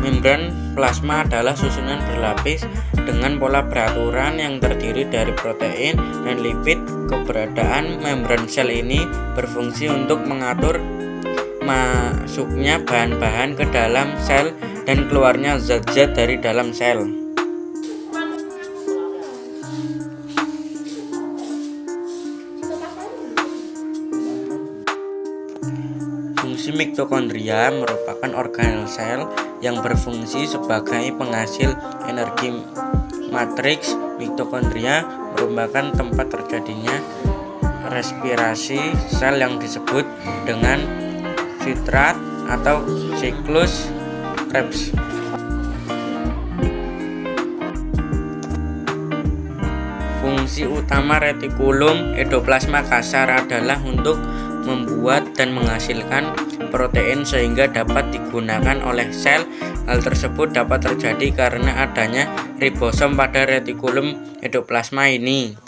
Membran plasma adalah susunan berlapis dengan pola beraturan yang terdiri dari protein dan lipid. Keberadaan membran sel ini berfungsi untuk mengatur masuknya bahan-bahan ke dalam sel dan keluarnya zat-zat dari dalam sel. Fungsi mitokondria merupakan organel sel yang berfungsi sebagai penghasil energi. Matriks mitokondria merupakan tempat terjadinya respirasi sel yang disebut dengan sitrat atau siklus Krebs. Fungsi utama retikulum endoplasma kasar adalah untuk membuat dan menghasilkan protein sehingga dapat digunakan oleh sel. Hal tersebut dapat terjadi karena adanya ribosom pada retikulum endoplasma ini.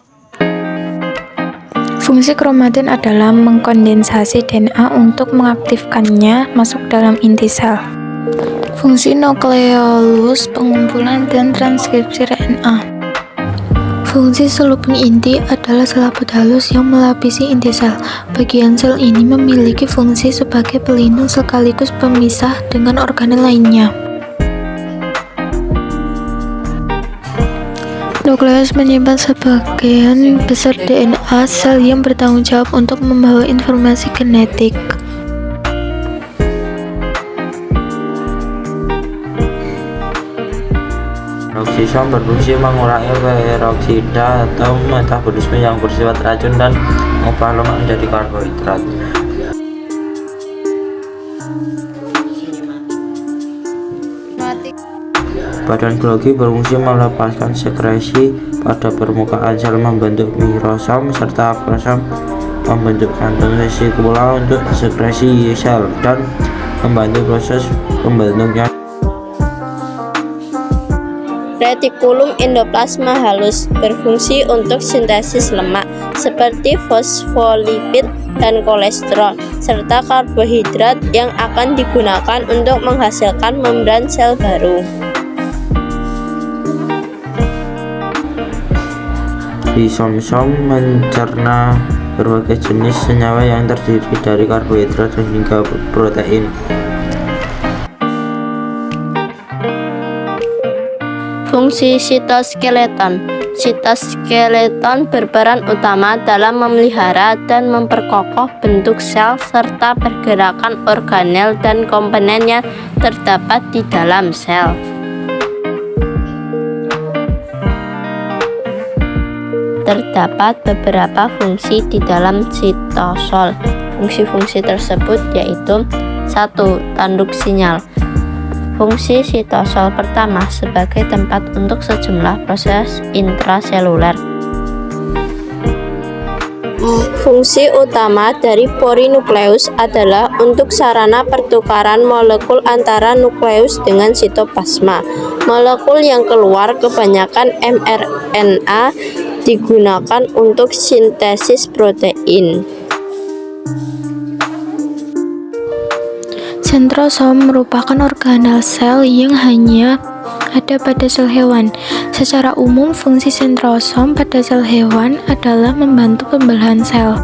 Fungsi kromatin adalah mengkondensasi DNA untuk mengaktifkannya masuk dalam inti sel. Fungsi nukleolus pengumpulan dan transkripsi RNA. Fungsi selubung inti adalah selaput halus yang melapisi inti sel. Bagian sel ini memiliki fungsi sebagai pelindung sekaligus pemisah dengan organel lainnya. Nukleus menyimpan sebagian besar DNA sel yang bertanggung jawab untuk membawa informasi genetik. Peroksisom berfungsi mengurangi peroksida atau metabolisme yang bersifat racun dan mengubah lemak menjadi karbohidrat. Badan Golgi berfungsi melepaskan sekresi pada permukaan sel, membentuk mikrosom serta akrosom, membentuk kantung vesikula untuk sekresi sel, dan membantu proses pembentuknya. Retikulum endoplasma halus berfungsi untuk sintesis lemak seperti fosfolipid dan kolesterol serta karbohidrat yang akan digunakan untuk menghasilkan membran sel baru. Lisosom mencerna berbagai jenis senyawa yang terdiri dari karbohidrat hingga protein. Fungsi sitoskeleton. Sitoskeleton berperan utama dalam memelihara dan memperkokoh bentuk sel serta pergerakan organel dan komponen yang terdapat di dalam sel. Terdapat beberapa fungsi di dalam sitosol. Fungsi-fungsi tersebut yaitu 1. Tanduk sinyal. Fungsi sitosol pertama sebagai tempat untuk sejumlah proses intraseluler. Fungsi utama dari polinukleus adalah untuk sarana pertukaran molekul antara nukleus dengan sitoplasma. Molekul yang keluar, kebanyakan mRNA, digunakan untuk sintesis protein. Sentrosom merupakan organel sel yang hanya ada pada sel hewan. Secara umum, fungsi sentrosom pada sel hewan adalah membantu pembelahan sel.